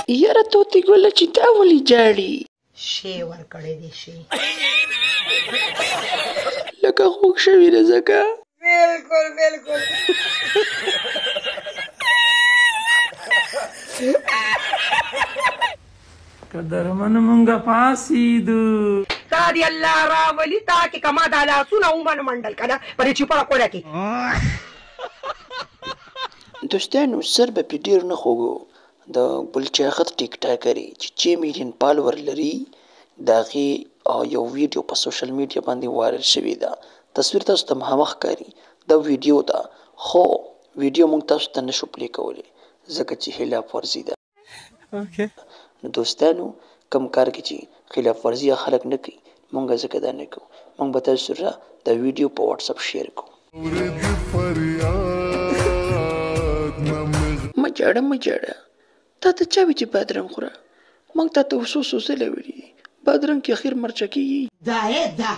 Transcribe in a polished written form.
یاره توتي ګله چې تا ولې جاړي شی ورکړی دی شی لکه خوږ شوي ده ځکه بالکل بالکل که درمن مونږه پاسېدو تا دی الله راولي تا کې کما دا لاسونه ومنډل که نه په دې چوپړه کوره کې دوستانو سر به پې ډېر نه خوږو د ګلچاغت ټیک ټاکرې چې 6 میلیون فالوور لري د هغې یو ویډیو په سوشل میډیا باندې وایرل شوې ده تصویر تاسو ته مخامخ ښکاري دا ویډیو ده خو ویډیو موږ تاسو ته نشو پلی کولی ځکه چې خلاف ورزي ده نو دوستانو کم کار کې چې خلاف ورزي خلک نه کوي موږ ځکه دا نه کوو موږ به تاسو سره دا ویډیو په واتساپ شیر کوو مه جاړه تا ته چا وي چې بادرنګ خوره موږ تا ته اوسو ځله ویلي دي بادرنګ کې اخیر مرچه کېږي دا دا